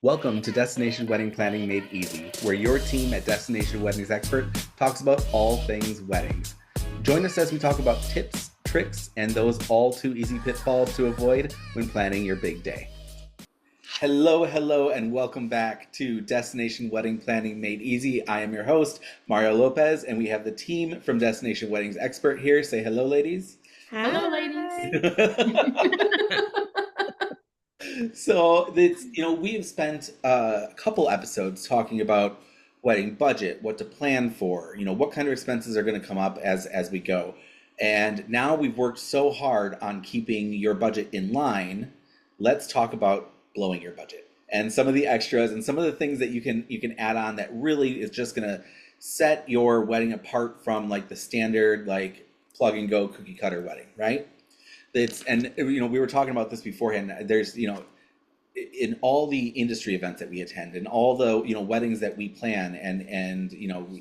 Welcome to Destination Wedding Planning Made Easy, where your team at Destination Weddings Expert talks about all things weddings. Join us as we talk about tips, tricks, and those all too easy pitfalls to avoid when planning your big day. Hello, and welcome back to Destination Wedding Planning Made Easy. I am your host, Mario Lopez, and we have the team from Destination Weddings Expert here. Say hello, ladies. Hi. Hello, ladies. So we have spent a couple episodes talking about wedding budget, what to plan for, what kind of expenses are going to come up as we go. And now we've worked so hard on keeping your budget in line. Let's talk about blowing your budget and some of the extras and some of the things that you can add on that really is just going to set your wedding apart from like the standard like plug and go cookie cutter wedding, right? We were talking about this beforehand. There's in all the industry events that we attend and all the weddings that we plan and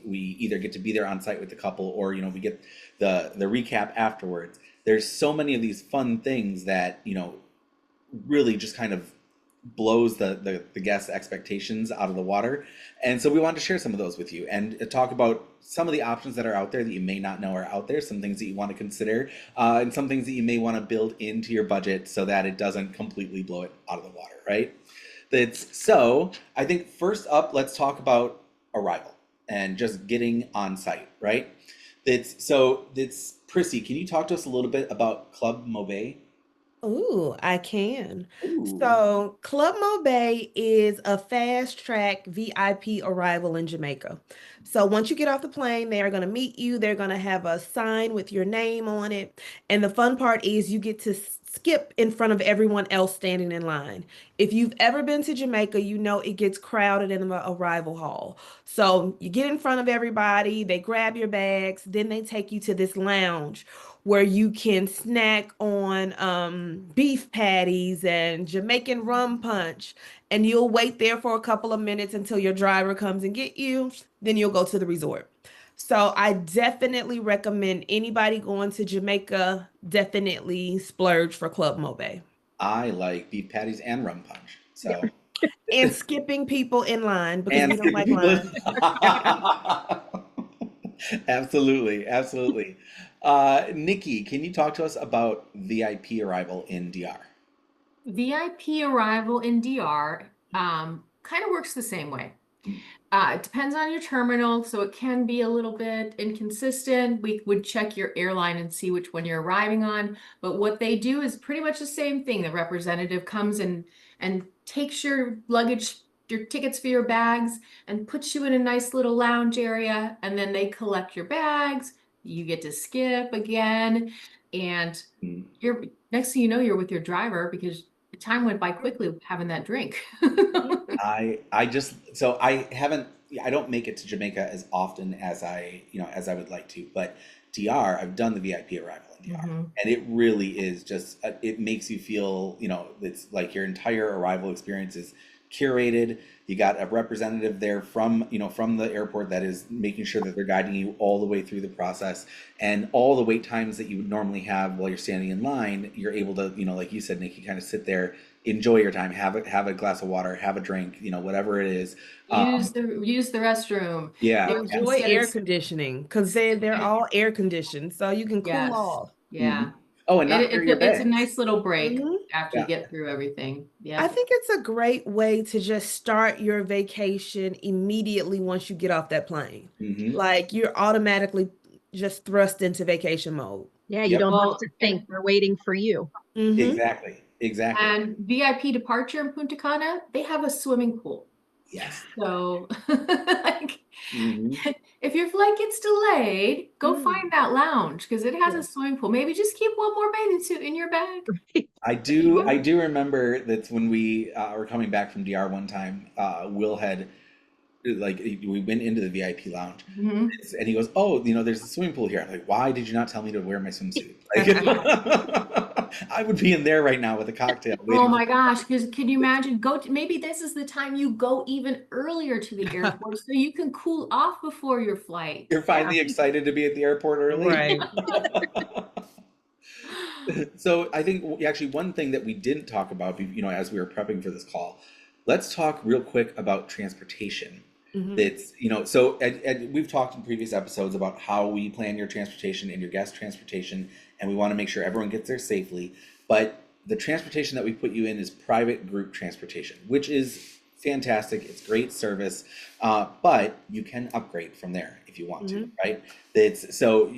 we either get to be there on site with the couple or we get the recap afterwards. There's so many of these fun things that really just kind of blows the guests' expectations out of the water. And so we wanted to share some of those with you and talk about some of the options that are out there that you may not know are out there, some things that you want to consider, and some things that you may want to build into your budget so that it doesn't completely blow it out of the water, right? So I think first up, let's talk about arrival and just getting on site, right? Prissy, can you talk to us a little bit about Club Mauvais? Ooh, I can. Ooh. So, Club Mauvais is a fast track VIP arrival in Jamaica. So, once you get off the plane, they are going to meet you. They're going to have a sign with your name on it. And the fun part is you get to skip in front of everyone else standing in line. If you've ever been to Jamaica, you know it gets crowded in the arrival hall. So, you get in front of everybody, they grab your bags, then they take you to this lounge where you can snack on beef patties and Jamaican rum punch. And you'll wait there for a couple of minutes until your driver comes and get you. Then you'll go to the resort. So I definitely recommend anybody going to Jamaica, definitely splurge for Club Mauvais. I like beef patties and rum punch. So And skipping people in line because and we don't like lines. Absolutely. Nikki, can you talk to us about VIP arrival in DR? VIP arrival in DR kind of works the same way. It depends on your terminal, so it can be a little bit inconsistent. We would check your airline and see which one you're arriving on. But what they do is pretty much the same thing. The representative comes and takes your luggage, your tickets for your bags, and puts you in a nice little lounge area. And then they collect your bags. You get to skip again. And you're next thing you know, you're with your driver because the time went by quickly having that drink. I don't make it to Jamaica as often as I would like to, but DR, I've done the VIP arrival in DR, and it really is just it makes you feel, it's like your entire arrival experience is curated. You got a representative there from the airport that is making sure that they're guiding you all the way through the process, and all the wait times that you would normally have while you're standing in line, you're able to, like you said, Nikki, kind of sit there, enjoy your time, have a glass of water, have a drink, whatever it is. Use the restroom. Yeah. Enjoy air conditioning because they're all air conditioned, so you can cool off. Yeah. Oh, and not carry your it's a bags. nice little break after you get through everything. Yeah. I think it's a great way to just start your vacation immediately once you get off that plane. Like you're automatically just thrust into vacation mode. Yeah, you don't have to think they're waiting for you. Exactly. And VIP departure in Punta Cana, they have a swimming pool. Yes. So if your flight gets delayed, go find that lounge because it has a swimming pool. Maybe just keep one more bathing suit in your bag. I do remember that when we were coming back from DR one time, Will had we went into the VIP lounge and he goes, "Oh, there's a swimming pool here." I'm like, "Why did you not tell me to wear my swimsuit?" I would be in there right now with a cocktail. Oh my gosh, because can you imagine maybe this is the time you go even earlier to the airport so you can cool off before your flight. You're finally excited to be at the airport early. Right. So I think actually one thing that we didn't talk about, as we were prepping for this call, let's talk real quick about transportation. Mhm. It's, so we've talked in previous episodes about how we plan your transportation and your guest transportation, and we want to make sure everyone gets there safely. But the transportation that we put you in is private group transportation, which is fantastic. It's great service, but you can upgrade from there if you want to, right? It's so,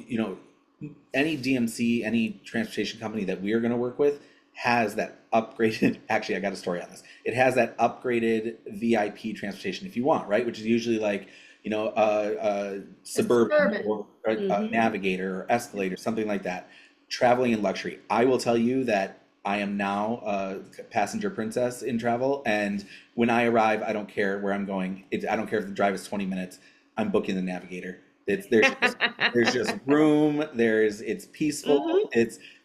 any DMC, any transportation company that we are going to work with has that upgraded. Actually, I got a story on this. It has that upgraded VIP transportation if you want, right? Which is usually like, a Suburban or a Navigator or Escalator, something like that. Traveling in luxury. I will tell you that I am now a passenger princess in travel, and when I arrive, I don't care where I'm going. I don't care if the drive is 20 minutes. I'm booking the Navigator. There's just room. It's peaceful.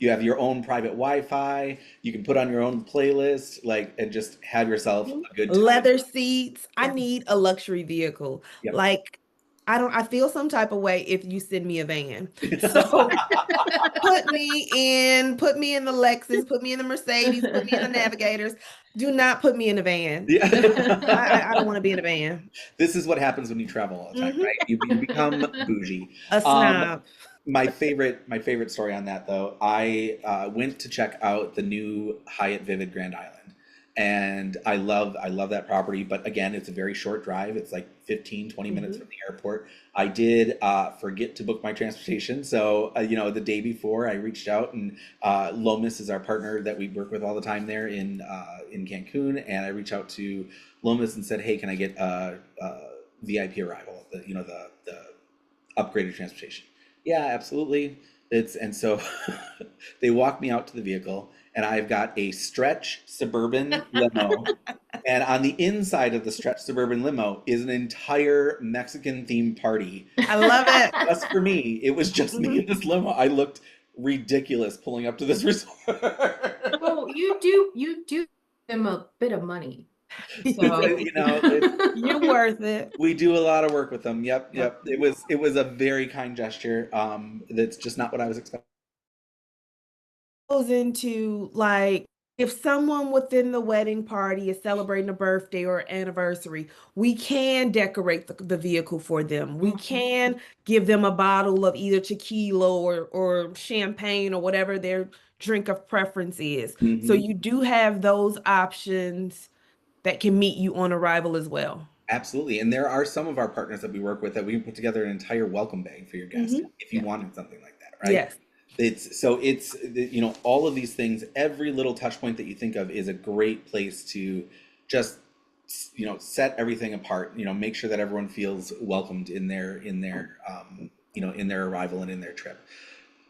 You have your own private Wi-Fi. You can put on your own playlist, like, and just have yourself a good time. Leather seats. I need a luxury vehicle. Yep. Like, I feel some type of way if you send me a van. So put me in the Lexus, put me in the Mercedes, put me in the Navigators. Do not put me in a van. Yeah. I don't want to be in a van. This is what happens when you travel all the time, right? You become bougie. A snob. My favorite story on that, though, I went to check out the new Hyatt Vivid Grand Island, and I love that property. But again, it's a very short drive. It's like 15-20 minutes from the airport. I did forget to book my transportation, so the day before I reached out, and Lomas is our partner that we work with all the time there in Cancun, and I reached out to Lomas and said, hey, can I get a VIP arrival? The upgraded transportation. Yeah, absolutely. And so they walked me out to the vehicle, and I've got a stretch Suburban limo. And on the inside of the stretch Suburban limo is an entire Mexican themed party. I love it. Just for me. It was just me in this limo. I looked ridiculous pulling up to this resort. Well, you do them a bit of money. So you're worth it. We do a lot of work with them. Yep. It was a very kind gesture. That's just not what I was expecting. Goes into, like, if someone within the wedding party is celebrating a birthday or anniversary, we can decorate the vehicle for them. We can give them a bottle of either tequila or champagne or whatever their drink of preference is. So you do have those options that can meet you on arrival as well. Absolutely. And there are some of our partners that we work with that we put together an entire welcome bag for your guest if you wanted something like that, right? Yes. It's all of these things, every little touch point that you think of is a great place to just set everything apart, make sure that everyone feels welcomed in their arrival and in their trip.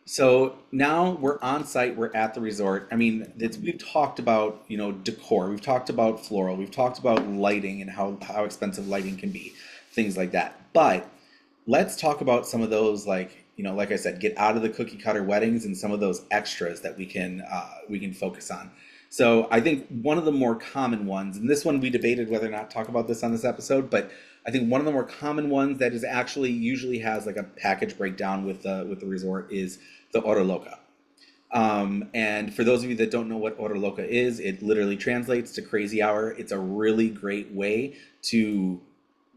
So now we're on site, we're at the resort. I mean, we've talked about, decor, we've talked about floral, we've talked about lighting and how expensive lighting can be, things like that. But let's talk about some of those, like I said, get out of the cookie cutter weddings and some of those extras that we can focus on. So I think one of the more common ones, and this one we debated whether or not to talk about this on this episode, but I think one of the more common ones that is actually usually has like a package breakdown with the resort is the Hora Loca. And for those of you that don't know what Hora Loca is, it literally translates to crazy hour. It's a really great way to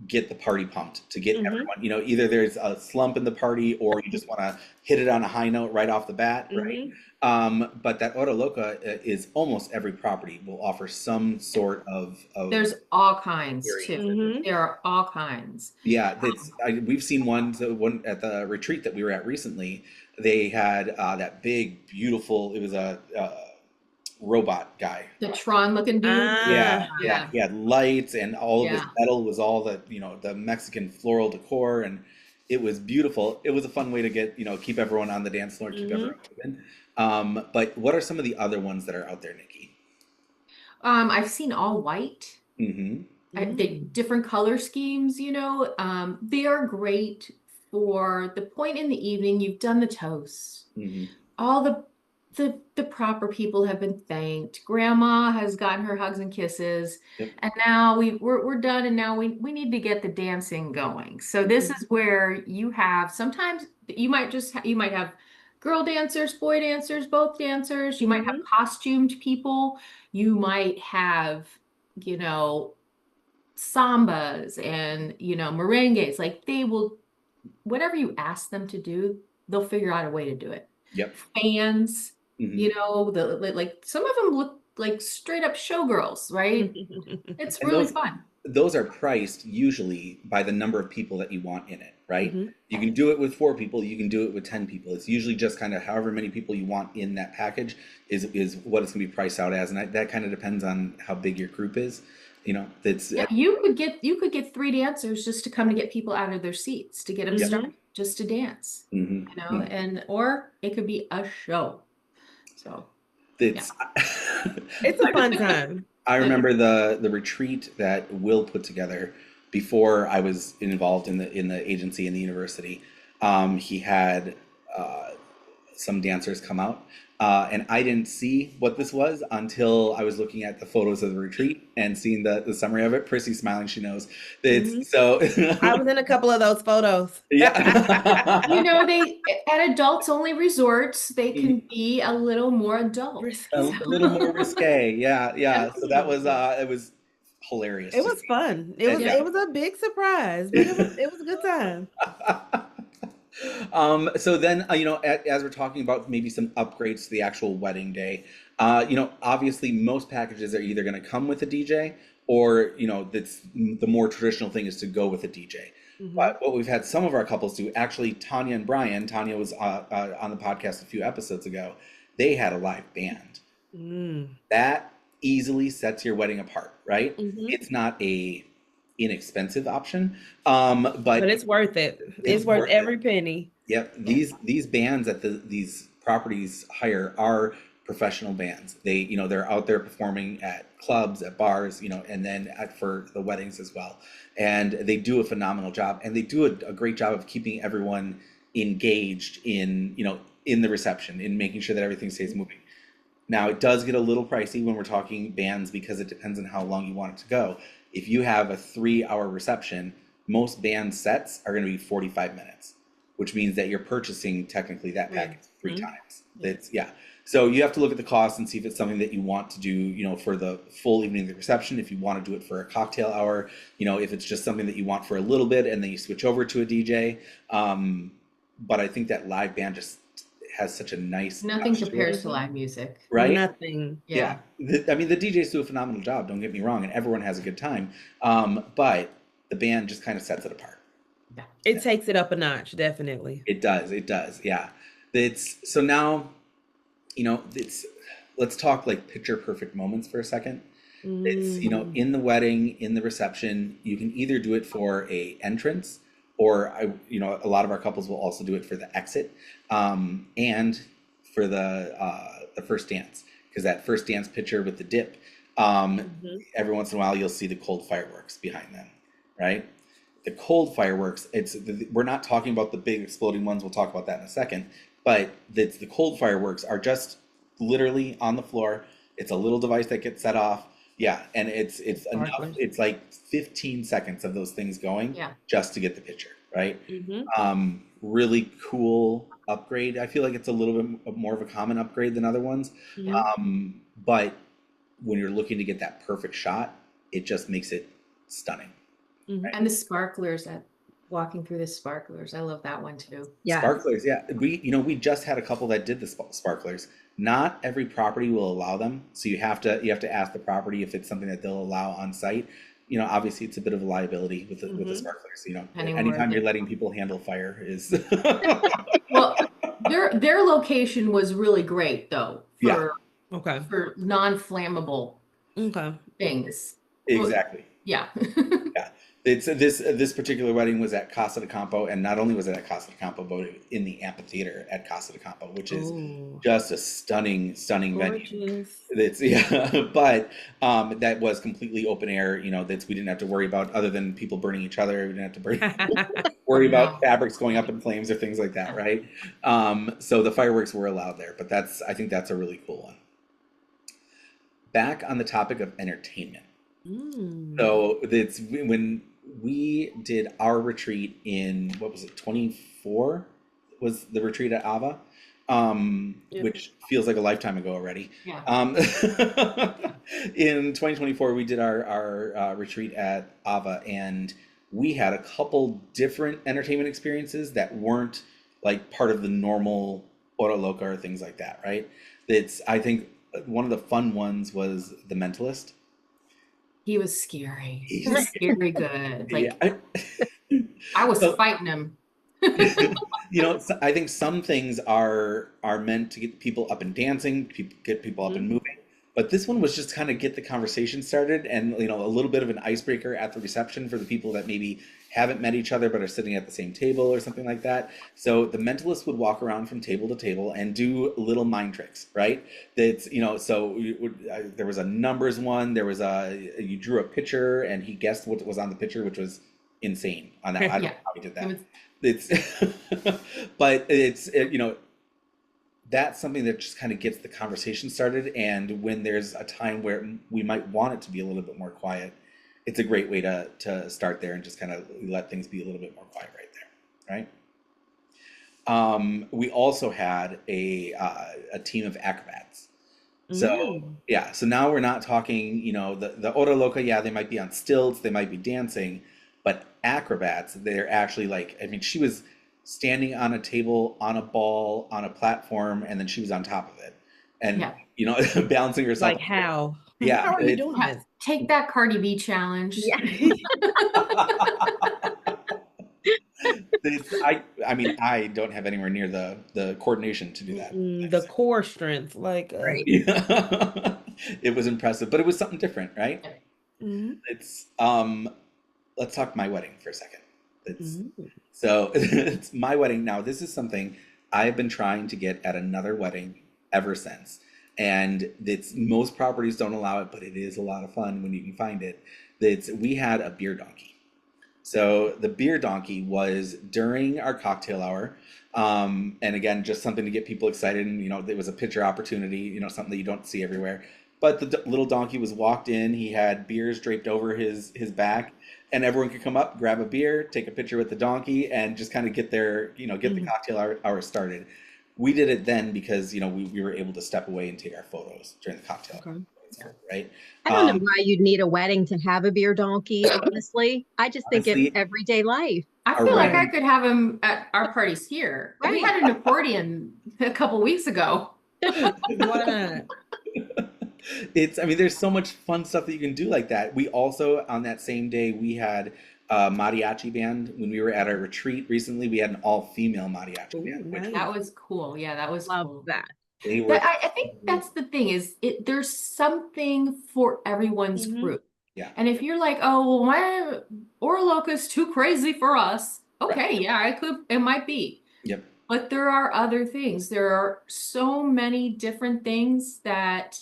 get the party pumped, to get everyone, either there's a slump in the party or you just want to hit it on a high note right off the bat, right? But that Hora Loca is almost every property will offer some sort of there's all kinds too. There are all kinds. Yeah, we've seen one at the retreat that we were at recently. They had that big, beautiful, it was a robot guy. The Tron looking dude. Yeah. He had lights and all of his metal was all the Mexican floral decor, and it was beautiful. It was a fun way to get, keep everyone on the dance floor, keep everyone moving. But what are some of the other ones that are out there, Nikki? I've seen all white. The different color schemes, they are great for the point in the evening. You've done the toast. All the proper people have been thanked. Grandma has gotten her hugs and kisses, and now we're done. And now we need to get the dancing going. So this is where you have, sometimes you might have girl dancers, boy dancers, both dancers. You might have costumed people. You might have you know, sambas and, you know, merengues. Like they will, whatever you ask them to do, they'll figure out a way to do it. Yep. Fans, Mhm. you know, like some of them look like straight up showgirls, right? It's And really fun. those are priced usually by the number of people that you want in it, right? Mhm. You can do it with 4 people, you can do it with 10 people. It's usually just kind of however many people you want in that package is what it's going to be priced out as, and that kind of depends on how big your group is. You know, it's Yeah, you could get 3 dancers just to come to get people out of their seats, to get them Mhm. started, just to dance, mhm, you know, mhm. and or it could be a show. So It's It's a fun time. I remember the retreat that Will put together before I was involved in the agency and the university. He had uh, some dancers come out, and I didn't see what this was until I was looking at the photos of the retreat and seeing the summary of it. Prissy's smiling; she knows. Mhm. It's so. I was in a couple of those photos. Yeah. you know, they at adults only resorts, they can be a little more adult. Risky. A little more risque. Yeah. So that was it was hilarious. It was fun. It was Yeah. it was a big surprise, but it was a good time. So then, you know, as we're talking about maybe some upgrades to the actual wedding day, you know, obviously most packages are either going to come with a DJ or, you know, that's the more traditional thing is to go with a DJ. Mhm. But what we've had some of our couples do, actually, Tanya and Brian, Tanya was on the podcast a few episodes ago. They had a live band. Mm. That easily sets your wedding apart, right? Mhm. It's not a inexpensive option, But but it's worth it. it's It's worth worth it. every penny. Yep, these bands that these properties hire are professional bands. They, you know, they're out there performing at clubs, at bars, you know, and then for the weddings as well. And they do a phenomenal job, and they do a great job of keeping everyone engaged in, you know, in the reception, in making sure that everything stays moving. Now, it does get a little pricey when we're talking bands because it depends on how long you want it to go. If you have a 3-hour reception, most band sets are going to be 45 minutes, which means that you're purchasing technically that package 3 Mhm. times. That's, yeah. So you have to look at the cost and see if it's something that you want to do, you know, for the full evening of the reception. If you want to do it for a cocktail hour, you know, if it's just something that you want for a little bit and then you switch over to a DJ. But I think that live band just has such a nice Nothing touch to it, compares to live music. right? Nothing. Yeah. I mean, the DJs do a phenomenal job, don't get me wrong, and everyone has a good time. But the band just kind of sets it apart. It takes it up a notch, definitely. It does, yeah. It's so now, you know, let's talk like picture perfect moments for a second. It's, you know, Mm. in the wedding, in the reception, you can either do it for a entrance or you know, a lot of our couples will also do it for the exit, and for the first dance, because that first dance picture with the dip, Mhm. every once in a while you'll see the cold fireworks behind them, right? The cold fireworks, we're not talking about the big exploding ones. We'll talk about that in a second. But the cold fireworks are just literally on the floor. It's a little device that gets set off. Yeah, and it's enough. Sparklers. It's like 15 seconds of those things going Yeah. just to get the picture, right? Mhm. Really cool upgrade. I feel like it's a little bit more of a common upgrade than other ones. Yeah. But when you're looking to get that perfect shot, it just makes it stunning. Mhm. And the sparklers walking through the sparklers. I love that one too. Yeah. Sparklers, yeah. We just had a couple that did the sparklers. Not every property will allow them, so you have to ask the property if it's something that they'll allow on site. You know, obviously it's a bit of a liability with the Mhm. sparklers. You know, Depending on anytime where you're they- letting people handle fire is Well, their location was really great though Yeah. Okay. for non-flammable Okay. things. exactly. Yeah. Yeah, it's this particular wedding was at Casa de Campo, and not only was it at Casa de Campo, but in the amphitheater at Casa de Campo, which is Ooh. just a stunning venue. Gorgeous. It's but that was completely open air. You know, we didn't have to worry about, other than people burning each other. We didn't have to worry about fabrics going up in flames or things like that, right? So the fireworks were allowed there, but I think that's a really cool one. Back on the topic of entertainment. Mm. So it's when we did our retreat in, what was it, 24 was the retreat at Ava. Yeah. which feels like a lifetime ago already. Yeah. In 2024, we did our retreat at Ava, and we had a couple different entertainment experiences that weren't like part of the normal Hora Loca or things like that, right? It's, I think one of the fun ones was The Mentalist. He was scary. He He's was scary good. yeah. Like I was So, fighting him. I think some things are meant to get people up and dancing, get people up and moving. But this one was just kind of get the conversation started and, a little bit of an icebreaker at the reception for the people that maybe haven't met each other but are sitting at the same table or something like that. So the mentalist would walk around from table to table and do little mind tricks, right? That's, there was a numbers one, you drew a picture and he guessed what was on the picture, which was insane on that. I don't know how he did that. It's but that's something that just kind of gets the conversation started, and when there's a time where we might want it to be a little bit more quiet, it's a great way to start there and just kind of let things be a little bit more quiet right there, right? We also had a team of acrobats. So so now we're not talking, the Hora Loca, they might be on stilts, they might be dancing, but acrobats, they're actually she was standing on a table, on a ball, on a platform, and then she was on top of it. And, balancing herself. Like how? Yeah. How are you doing this? Take that Cardi B challenge. Yeah. I don't have anywhere near the coordination to do that. The core strength, Right. It was impressive, but it was something different, right? It's let's talk my wedding for a second. So it's my wedding. Now, this is something I've been trying to get at another wedding ever since. And most properties don't allow it, but it is a lot of fun when you can find it. We had a beer donkey. So the beer donkey was during our cocktail hour. And again, just something to get people excited. And, there was a picture opportunity, something that you don't see everywhere. But the little donkey was walked in. He had beers draped over his back. And everyone could come up, grab a beer, take a picture with the donkey, and just kind of get the cocktail hour started. We did it then because, we were able to step away and take our photos during the cocktail hour, right? I don't know why you'd need a wedding to have a beer donkey, honestly. I just think it's everyday life. I feel like I could have him at our parties here. Right. We had an accordion a couple weeks ago. Why not? There's so much fun stuff that you can do like that. We also, on that same day, we had a mariachi band. When we were at our retreat recently, we had an all-female mariachi band. Nice. That was cool. Yeah, that was Love cool. that. I think that's the thing is there's something for everyone's group. Yeah. And if you're like, oh, well, my Hora Loca is too crazy for us. Okay, yeah, it might be. Yep. But there are other things. There are so many different things that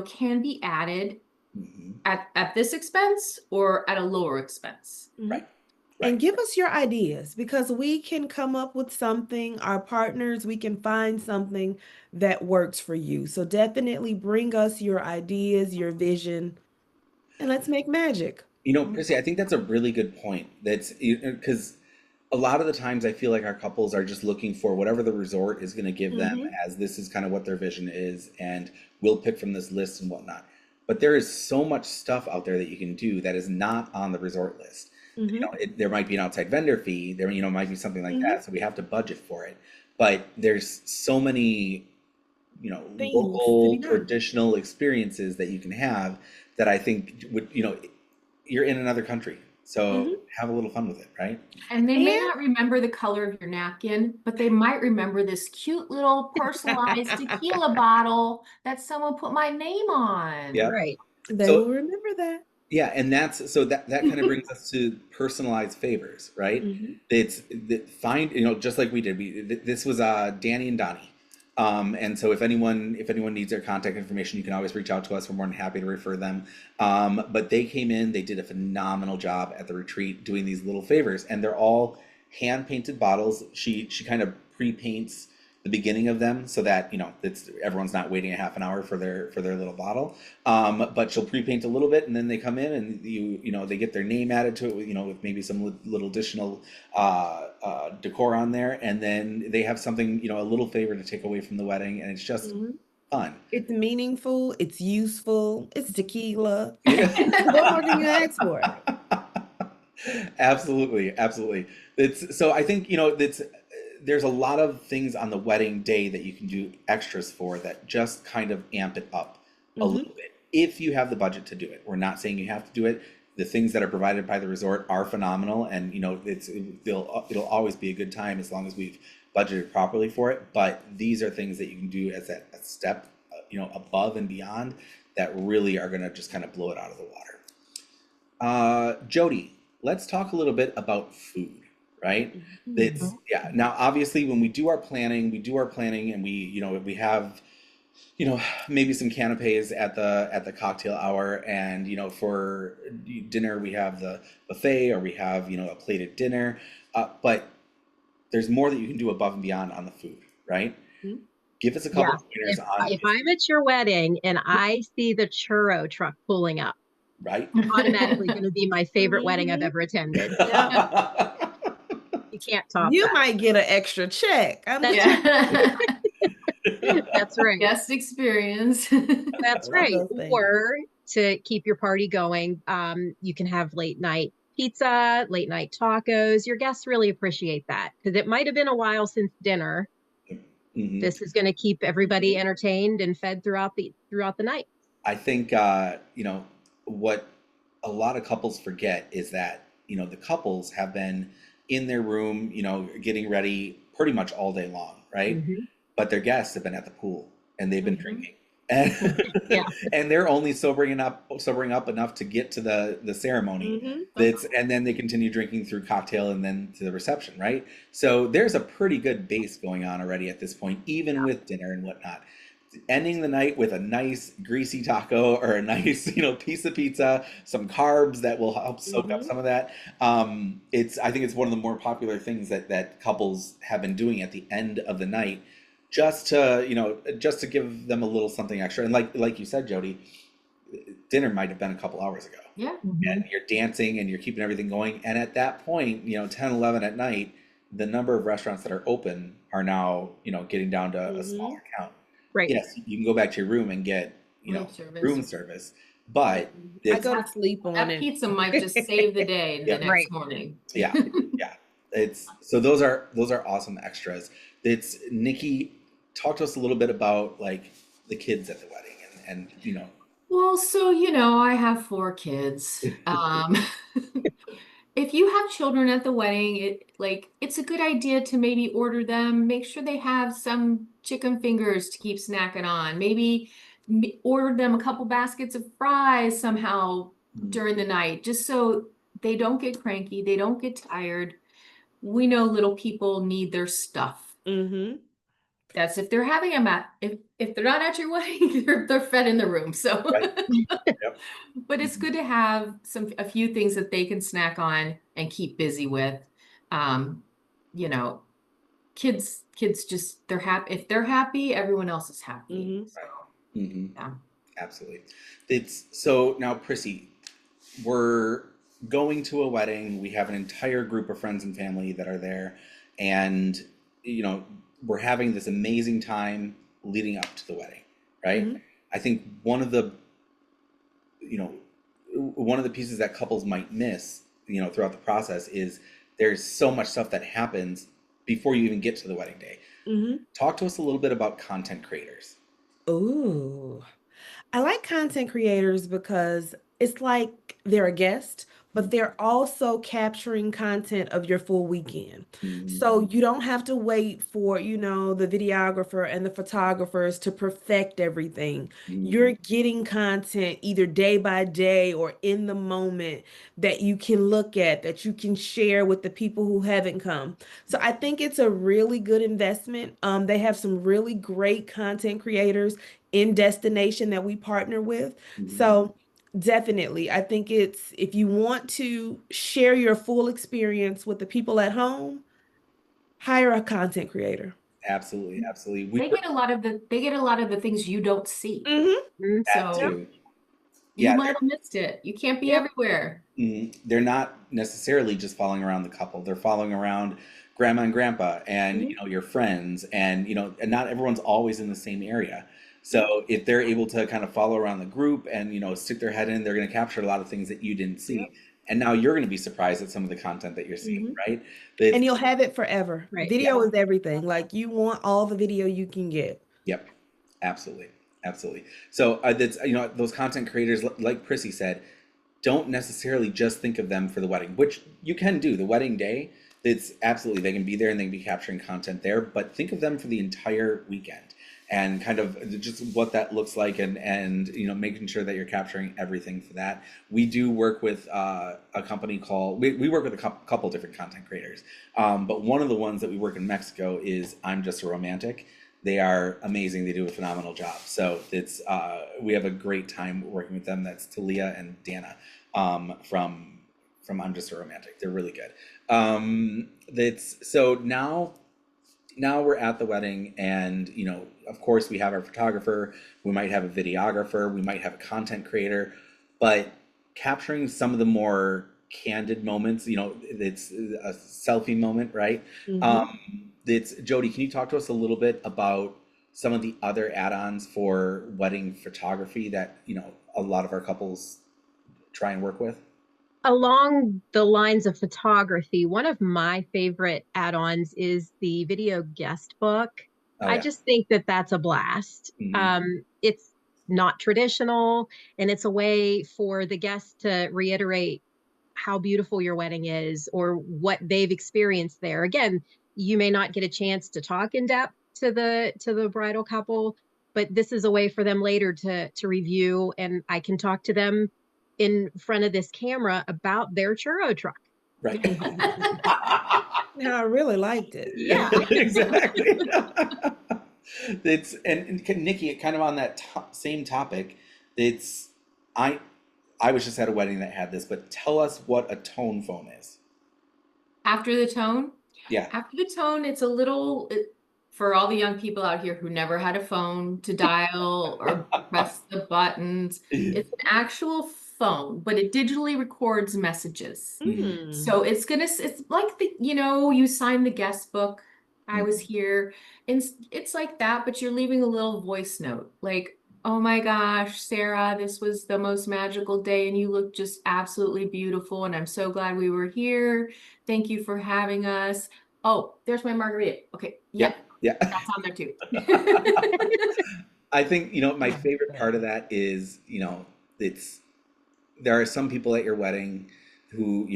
can be added at this expense or at a lower expense. Right. And give us your ideas, because we can come up with something, our partners, we can find something that works for you. So definitely bring us your ideas, your vision, and let's make magic. Chrissy, I think that's a really good point. That's because a lot of the times I feel like our couples are just looking for whatever the resort is going to give them, as this is kind of what their vision is, and we'll pick from this list and whatnot. But there is so much stuff out there that you can do that is not on the resort list. There might be an outside vendor fee. There, might be something like that. So we have to budget for it. But there's so many, local traditional experiences that you can have that I think would, you're in another country. So have a little fun with it, right? And they may not remember the color of your napkin, but they might remember this cute little personalized tequila bottle that someone put my name on. Yeah. Right. They will remember that. Yeah, and that kind of brings us to personalized favors, right? Just like we did. This was Danny and Donnie. And so if anyone needs their contact information, you can always reach out to us. We're more than happy to refer them. But they came in, they did a phenomenal job at the retreat doing these little favors, and they're all hand painted bottles. She kind of pre-paints the beginning of them so that, everyone's not waiting a half an hour for their little bottle. But she'll pre-paint a little bit, and then they come in and they get their name added to it, with maybe some little additional decor on there, and then they have something, a little favor to take away from the wedding, and it's just fun. It's meaningful, it's useful, it's tequila. Yeah. What more can you ask for? Absolutely, absolutely. So I think, there's a lot of things on the wedding day that you can do extras for that just kind of amp it up a little bit if you have the budget to do it. We're not saying you have to do it. The things that are provided by the resort are phenomenal, and it'll always be a good time as long as we've budgeted properly for it. But these are things that you can do as a step, above and beyond, that really are going to just kind of blow it out of the water. Jody, let's talk a little bit about food. Right? Now, obviously, when we do our planning, and we have, maybe some canapes at the cocktail hour, and for dinner we have the buffet, or we have a plated dinner. But there's more that you can do above and beyond on the food, right? Give us a couple of pointers on. If I'm at your wedding and I see the churro truck pulling up, right, automatically going to be my favorite wedding I've ever attended. You can't top You that. might get an extra check. That's right. Guest experience. That's right. Or to keep your party going, you can have late night pizza, late night tacos. Your guests really appreciate that because it might have been a while since dinner. This is going to keep everybody entertained and fed throughout the night. I think what a lot of couples forget is that the couples have been in their room, getting ready pretty much all day long, right? But their guests have been at the pool and they've been drinking, and and they're only sobering up enough to get to the ceremony. And then they continue drinking through cocktail and then to the reception, right? So there's a pretty good base going on already at this point, even with dinner and whatnot. Ending the night with a nice greasy taco or a nice piece of pizza, some carbs that will help soak up some of that. I think it's one of the more popular things that couples have been doing at the end of the night, just to give them a little something extra. And like you said, Jody, dinner might have been a couple hours ago. And you're dancing and you're keeping everything going, and at that point, 10, 11 at night, the number of restaurants that are open are now getting down to a smaller count. Right. Yes, you can go back to your room and get, room service, but I go to sleep on that it. pizza might just save the day the next morning. So those are awesome extras. Nikki, talk to us a little bit about like the kids at the wedding and Well, so I have 4 kids. If you have children at the wedding, it's a good idea to maybe order them, make sure they have some chicken fingers to keep snacking on. Maybe order them a couple baskets of fries somehow during the night, just so they don't get cranky, they don't get tired. We know little people need their stuff. That's if they're having if they're not at your wedding, they're fed in the room. So, but it's good to have a few things that they can snack on and keep busy with. Kids just they're happy. If they're happy, everyone else is happy. So, yeah, absolutely. So now, Prissy, we're going to a wedding. We have an entire group of friends and family that are there, and we're having this amazing time leading up to the wedding, right? I think one of the pieces that couples might miss, throughout the process is there's so much stuff that happens before you even get to the wedding day. Talk to us a little bit about content creators. Ooh, I like content creators because it's like they're a guest, but they're also capturing content of your full weekend. So you don't have to wait for, the videographer and the photographers to perfect everything. You're getting content either day by day or in the moment that you can look at, that you can share with the people who haven't come. So I think it's a really good investment. They have some really great content creators in destination that we partner with. So definitely, I think if you want to share your full experience with the people at home, hire a content creator. Absolutely, absolutely. We They get a lot of the things you don't see. Mm-hmm. that So too. you Yeah, might have missed it. You can't be Yep. everywhere. they're not necessarily just following around the couple. They're following around grandma and grandpa and your friends and and not everyone's always in the same area. So if they're able to kind of follow around the group and stick their head in, they're going to capture a lot of things that you didn't see. And now you're going to be surprised at some of the content that you're seeing, right? And you'll have it forever. Right. Video is everything. Like you want all the video you can get. Yep, absolutely, absolutely. So that's those content creators, like Prissy said, don't necessarily just think of them for the wedding, which you can do. The wedding day, it's absolutely they can be there and they can be capturing content there, but think of them for the entire weekend and kind of just what that looks like and making sure that you're capturing everything for that. We do work with a company called we work with a couple different content creators, but one of the ones that we work in Mexico is I'm Just a Romantic. They are amazing. They do a phenomenal job. So it's we have a great time working with them. That's Talia and Dana from I'm Just a Romantic. They're really good. That's so now we're at the wedding, and of course we have our photographer. We might have a videographer. We might have a content creator, but capturing some of the more candid moments. It's a selfie moment, right? It's Jody. Can you talk to us a little bit about some of the other add-ons for wedding photography that a lot of our couples try and work with? Along the lines of photography, one of my favorite add-ons is the video guest book. Oh, I yeah. just think that that's a blast. It's not traditional, and it's a way for the guests to reiterate how beautiful your wedding is or what they've experienced there. Again, you may not get a chance to talk in depth to the bridal couple, but this is a way for them later to review, and I can talk to them in front of this camera about their churro truck. Right. Yeah, I really liked it. Yeah. Exactly. And Nikki, kind of on that same topic, it's I was just at a wedding that had this, but tell us what a tone phone is. After the tone? Yeah. After the tone, it's a little, for all the young people out here who never had a phone to dial or press the buttons, it's an actual phone, but it digitally records messages. So it's like you sign the guest book. I was here. And it's like that, but you're leaving a little voice note. Like, oh my gosh, Sarah, this was the most magical day and you look just absolutely beautiful. And I'm so glad we were here. Thank you for having us. Oh, there's my margarita. Okay. Yep. Yeah. That's on there too. I think, my favorite part of that is, there are some people at your wedding who,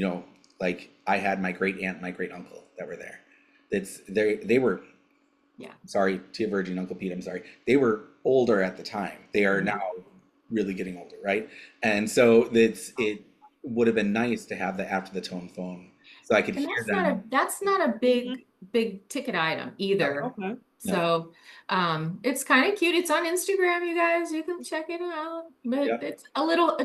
like I had my great aunt, my great uncle that were there. They were, sorry to your virgin Uncle Pete, I'm sorry. They were older at the time. They are now really getting older, right? And so it would have been nice to have the after the tone phone so I could hear them. That's not a big ticket item either. Okay. So it's kind of cute. It's on Instagram, you guys. You can check it out. But it's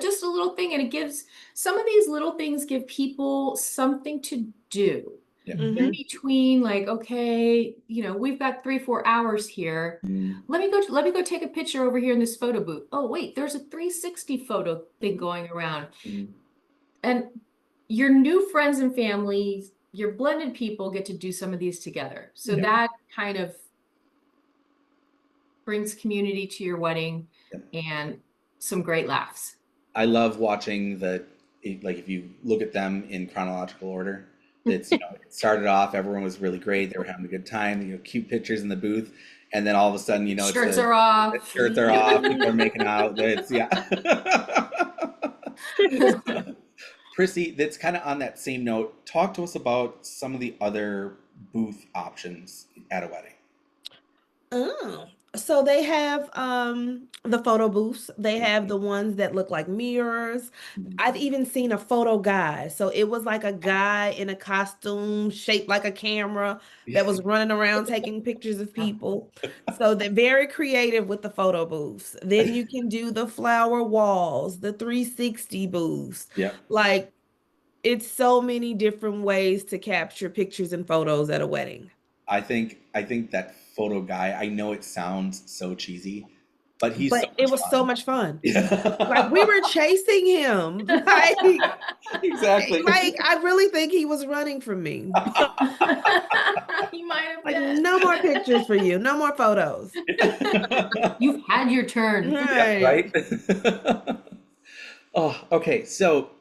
just a little thing, and it gives some of these little things give people something to do. In between, like, okay, we've got 3-4 hours here. Let me go take a picture over here in this photo booth. Oh, wait, there's a 360 photo thing going around. And your new friends and families, your blended people get to do some of these together. So that kind of brings community to your wedding and some great laughs. I love watching if you look at them in chronological order. It's it started off, everyone was really great, they were having a good time, cute pictures in the booth, and then all of a sudden, shirts are off. Shirts are off, people are making out. Prissy, that's kind of on that same note. Talk to us about some of the other booth options at a wedding. Oh, so they have the photo booths. They have the ones that look like mirrors. I've even seen a photo guy. So it was like a guy in a costume shaped like a camera that was running around taking pictures of people. So they're very creative with the photo booths. Then you can do the flower walls, the 360 booths. Yeah. Like it's so many different ways to capture pictures and photos at a wedding. I think that photo guy. I know it sounds so cheesy, but he's so But it much was so fun. much fun. Yeah. Like we were chasing him. Exactly. Like I really think he was running from me. He might have Like been. no more pictures for you, no more photos. You've had your turn. Yeah, Right. right? Oh, okay. So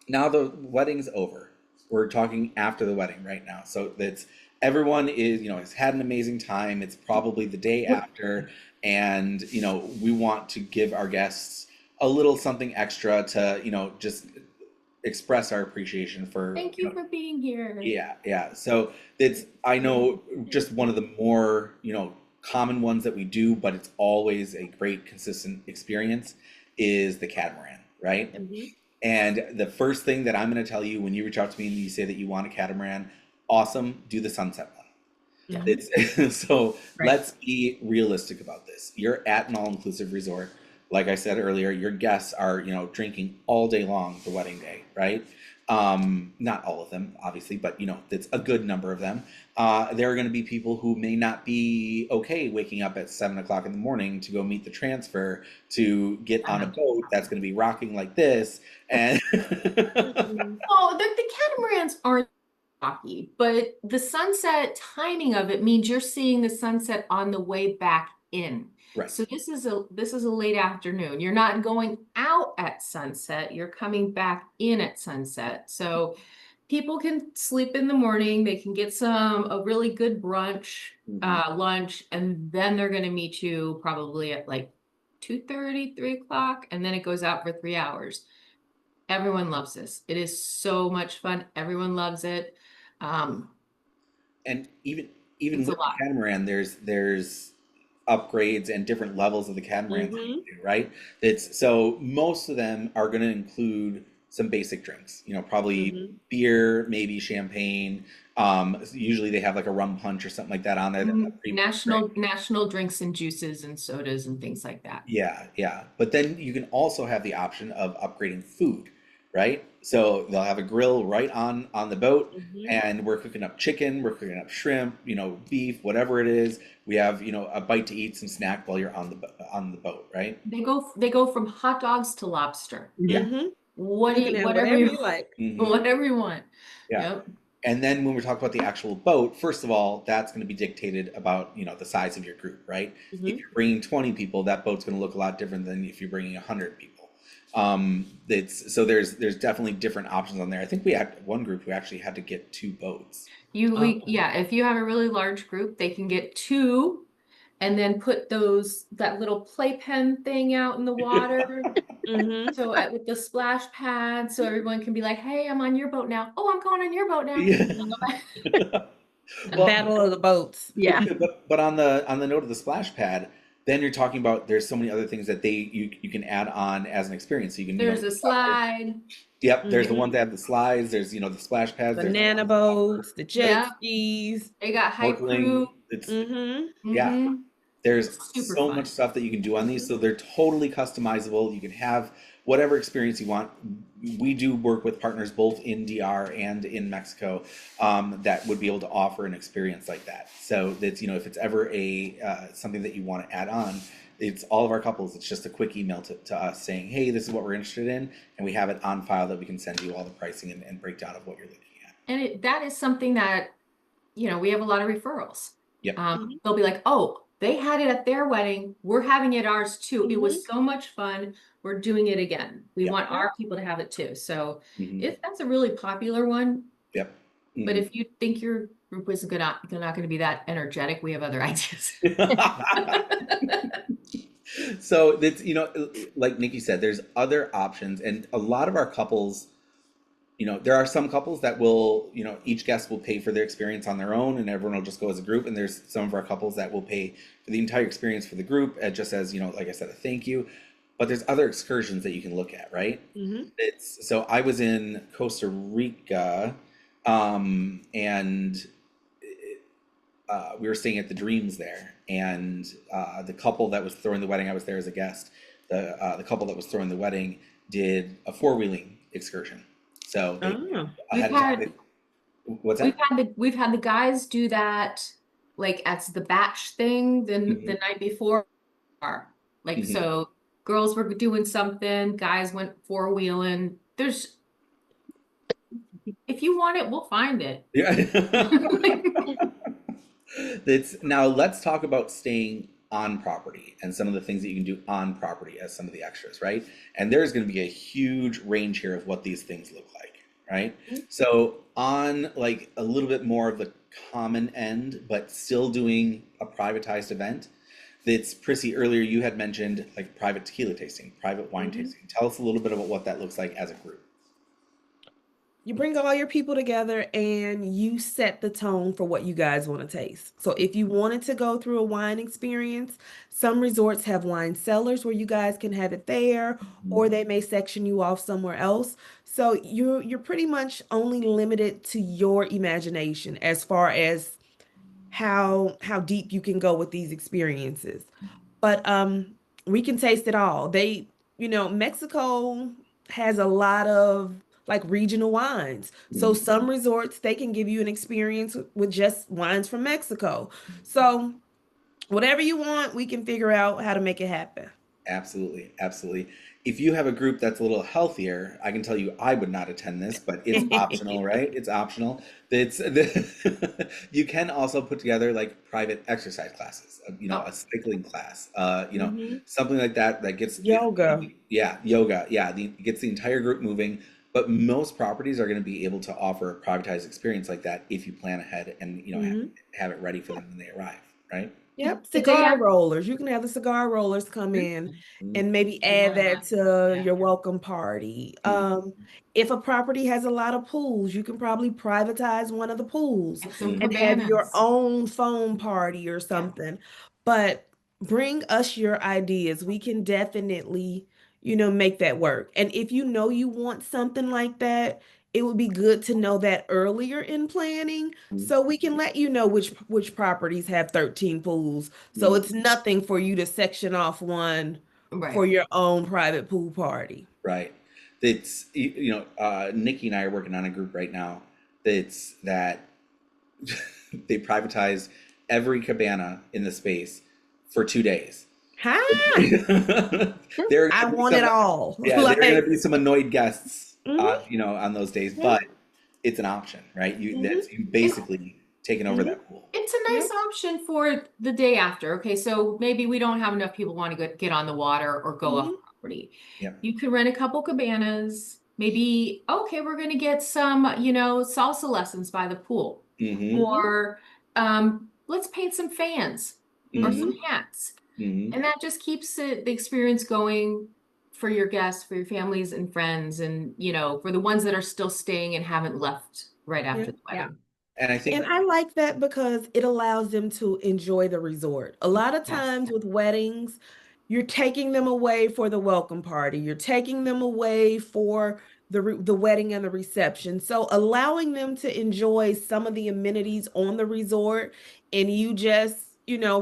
now the wedding's over. We're talking after the wedding right now. So that's everyone is, has had an amazing time. It's probably the day after, and we want to give our guests a little something extra to, just express our appreciation for. Thank you for being here. Yeah. So it's, I know, just one of the more, common ones that we do, but it's always a great consistent experience is the catamaran, right? Mhm. And the first thing that I'm going to tell you when you reach out to me and you say that you want a catamaran, awesome, do the sunset one. Yeah. It's so Right. let's be realistic about this. You're at an all-inclusive resort. Like I said earlier, your guests are, drinking all day long the wedding day, right? Not all of them, obviously, but it's a good number of them. There are going to be people who may not be okay waking up at 7 o'clock in the morning to go meet the transfer to get on a boat that's going to be rocking like this. And Oh, the catamarans aren't rocky, but the sunset timing of it means you're seeing the sunset on the way back in. right. So this is a late afternoon. You're not going out at sunset, you're coming back in at sunset. So people can sleep in the morning, they can get a really good brunch, lunch, and then they're going to meet you probably at like 2:30, 3 o'clock, and then it goes out for 3 hours. Everyone loves this. It is so much fun. Everyone loves it. And even It's with a the lot. catamaran, there's upgrades and different levels of the catamaran that you can do, right? It's so most of them are going to include some basic drinks, probably beer, maybe champagne. Usually they have like a rum punch or something like that on there. That's a premium drink. National drinks and juices and sodas and things like that. Yeah. But then you can also have the option of upgrading food, right? So they'll have a grill right on the boat, and we're cooking up chicken, we're cooking up shrimp, beef, whatever it is. We have, a bite to eat, some snack while you're on the boat, right? They go from hot dogs to lobster. Yeah. Whatever you like. Whatever you want. Yeah. Yep. And then when we talk about the actual boat, first of all, that's going to be dictated about, the size of your group, right? If you're bringing 20 people, that boat's going to look a lot different than if you're bringing 100 people. There's definitely different options on there. I think we had one group who actually had to get 2 boats. If you have a really large group, they can get 2 and then put that little playpen thing out in the water. So with the splash pad, so everyone can be like, "Hey, I'm on your boat now. Oh, I'm going on your boat now." Yeah. Well, Battle of the Boats. Yeah. But on the note of the splash pad, then you're talking about there's so many other things that you can add on as an experience. So you can There's a slide. Yep, there's the ones that have the slides. There's the splash pads. Banana boats, the jet skis. They got high crew. It's Mm-hmm. yeah. There's Super so fun. much stuff that you can do on these, so they're totally customizable. You can have whatever experience you want. We do work with partners both in DR and in Mexico that would be able to offer an experience like that. So that's if it's ever something that you want to add on, it's all of our couples. It's just a quick email to us saying, hey, this is what we're interested in, and we have it on file that we can send you all the pricing and breakdown of what you're looking at. And that is something that we have a lot of referrals. Yep. They'll be like, "Oh, they had it at their wedding. We're having it at ours too. It was so much fun. We're doing it again. We want our people to have it too." So if that's a really popular one. Yep. But if you think your group is not going to be that energetic, we have other ideas. So that's like Nikki said, there's other options, and a lot of our couples, there are some couples that will, each guest will pay for their experience on their own and everyone will just go as a group. And there's some of our couples that will pay for the entire experience for the group just as, like I said, a thank you. But there's other excursions that you can look at, right? So I was in Costa Rica and we were staying at the Dreams there. And the couple that was throwing the wedding, I was there as a guest. The couple that was throwing the wedding did a 4-wheeling excursion. So what's that? we've We've had the guys do that like as the batch thing the Mhm. night before. Like, Mhm. so girls were doing something, guys went four-wheeling. There's, if you want it, we'll find it. Yeah. Now let's talk about staying on property and some of the things that you can do on property as some of the extras, right? And there's going to be a huge range here of what these things look like, right? So on like a little bit more of the common end, but still doing a privatized event. That's Prissy, earlier you had mentioned like private tequila tasting, private wine tasting. Tell us a little bit about what that looks like as a group. You bring all your people together and you set the tone for what you guys want to taste. So if you wanted to go through a wine experience, some resorts have wine cellars where you guys can have it there, or they may section you off somewhere else. So you're pretty much only limited to your imagination as far as how deep you can go with these experiences. But we can taste it all. Mexico has a lot of like regional wines. So some resorts they can give you an experience with just wines from Mexico. So whatever you want, we can figure out how to make it happen. Absolutely, absolutely. If you have a group that's a little healthier, I can tell you I would not attend this, but it's optional, right? It's optional. You can also put together like private exercise classes, a cycling class, Mhm. something like that that gets Yoga. yeah, yoga, yeah, gets the entire group moving. But most properties are going to be able to offer a privatized experience like that if you plan ahead and Mhm. have it ready for them when they arrive, right? Yep, The day cigar after. rollers. You can have the cigar rollers come in and maybe add that to your welcome party. If a property has a lot of pools, you can probably privatize one of the pools Get some and have your cabanas. own foam party or Yeah. something. But bring us your ideas. We can definitely, make that work. And if you know you want something like that, it would be good to know that earlier in planning so we can let you know which properties have 13 pools. So it's nothing for you to section off one for Right. your own private pool party. Right. It's Nikki and I are working on a group right now that they privatized every cabana in the space for 2 days. Huh? There are I gonna be want it some, all. yeah, there are gonna Like, be some annoyed guests mhm, on those days, mhm, but it's an option, right? mhm, You It, basically taking over mhm. that pool. it's a Yep. nice option for the day after. Okay, so maybe we don't have enough people want to get on the water or go off Mhm. property. Yeah. You could rent a couple cabanas. Maybe, okay, we're going to get some, salsa lessons by the pool. Mm-hmm. Mhm. Or let's paint some fans or some Mhm. Mm-hmm. hats. Mm-hmm. And that just keeps the experience going for your guests, for your families and friends, and for the ones that are still staying and haven't left right Yeah. after the Yeah. wedding. And I And think I like that because it allows them to enjoy the resort. A lot of Yes. times with weddings, you're taking them away for the welcome party. You're taking them away for the wedding and the reception. So allowing them to enjoy some of the amenities on the resort and you just,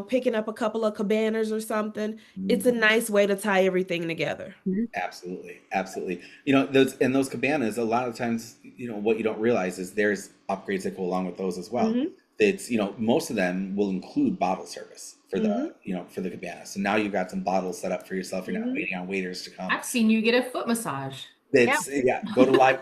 picking up a couple of cabanas or something, it's a nice way to tie everything together. Mhm. absolutely, absolutely. Those cabanas, a lot of times, what you don't realize is there's upgrades that go along with those as well. Hmm. It's, most of them will include bottle service for the, Hmm. for the cabana. So now you've got some bottles set up for yourself. You're not Hmm. waiting on waiters to come. I've seen you get a foot massage. Yeah. It's yeah, go to Live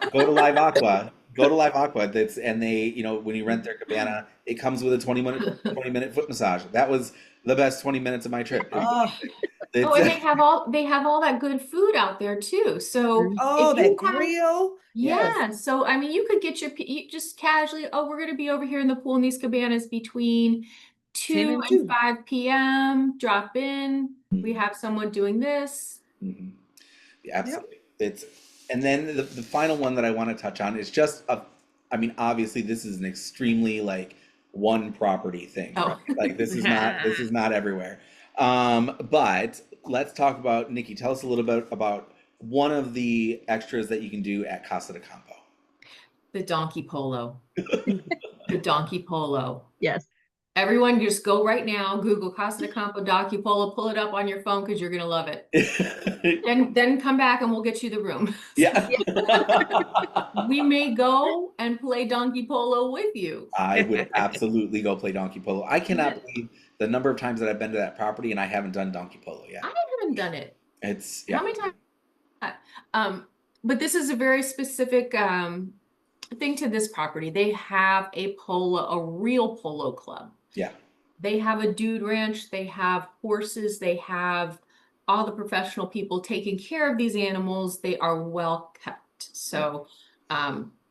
Aqua. Go to Live Aqua. And they, when you rent their cabana, it comes with a 20-minute foot massage. That was the best 20 minutes of my trip. It was Oh, amazing. Oh, It's and they have all that good food out there too. So Mhm. if oh, that you have, grill. Yes. yeah, so I mean, you could get you just casually, oh, we're going to be over here in the pool in these cabanas between 10 2 and and 2. 5 p.m. Drop in. We have someone doing this. Mhm. Yeah, Yep. absolutely. And then the final one that I want to touch on is just I mean, obviously this is an extremely like one property thing, right? Oh, Like this is not everywhere. But let's talk about Nikki. Tell us a little bit about one of the extras that you can do at Casa de Campo. the donkey polo. The donkey polo. Yes. Everyone just go right now, Google Casa de Campo Donkey Polo, pull it up on your phone because you're going to love it. Then come back and we'll get you the room. Yeah. We may go and play Donkey Polo with you. I would absolutely go play Donkey Polo. I cannot believe the number of times that I've been to that property and I haven't done Donkey Polo yet. I haven't done it. It's How many times? But this is a very specific thing to this property. They have a real polo club. Yeah. They have a dude ranch. They have horses. They have all the professional people taking care of these animals. They are well kept. So,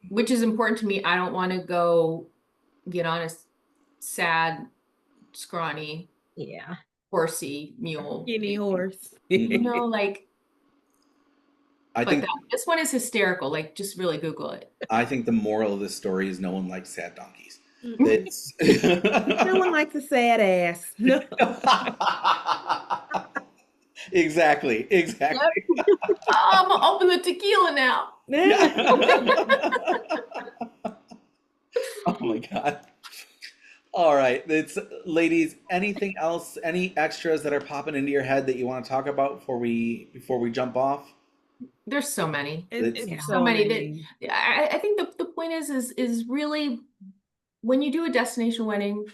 which is important to me. I don't want to go get on a sad, scrawny, horsey mule. Skinny horse. Like, this one is hysterical. Like, just really Google it. I think the moral of this story is no one likes sad donkeys. It's no one likes a sad ass. No. Exactly. I'm gonna open the tequila now. Oh my God. All right. Ladies, anything else, any extras that are popping into your head that you want to talk about before we jump off? There's so many. It's so many. I think the point is really, when you do a destination wedding,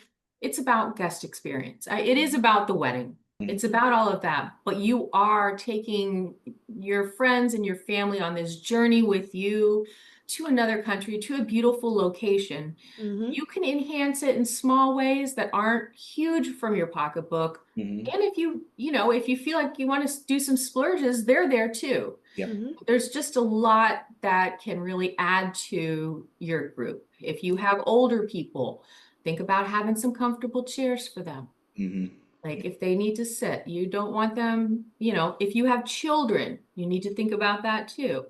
it's about guest experience. It is about the wedding. It's about all of that, but you are taking your friends and your family on this journey with you to another country, to a beautiful location. You can enhance it in small ways that aren't huge from your pocketbook. And if you feel like you want to do some splurges, they're there too. There's just a lot that can really add to your group. If you have older people, think about having some comfortable chairs for them. Like, if they need to sit, you don't want them, if you have children, you need to think about that too.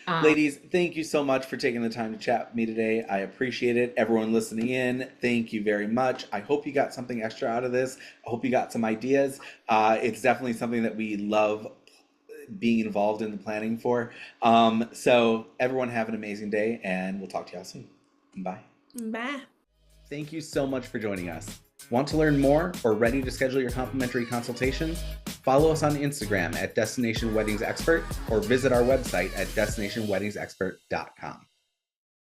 Ladies, thank you so much for taking the time to chat with me today. I appreciate it. Everyone listening in, thank you very much. I hope you got something extra out of this. I hope you got some ideas. It's definitely something that we love being involved in the planning for. So everyone have an amazing day, and we'll talk to y'all soon. Bye. Bye. Thank you so much for joining us. Want to learn more or ready to schedule your complimentary consultation? Follow us on Instagram at Destination Weddings Expert or visit our website at destinationweddingsexpert.com.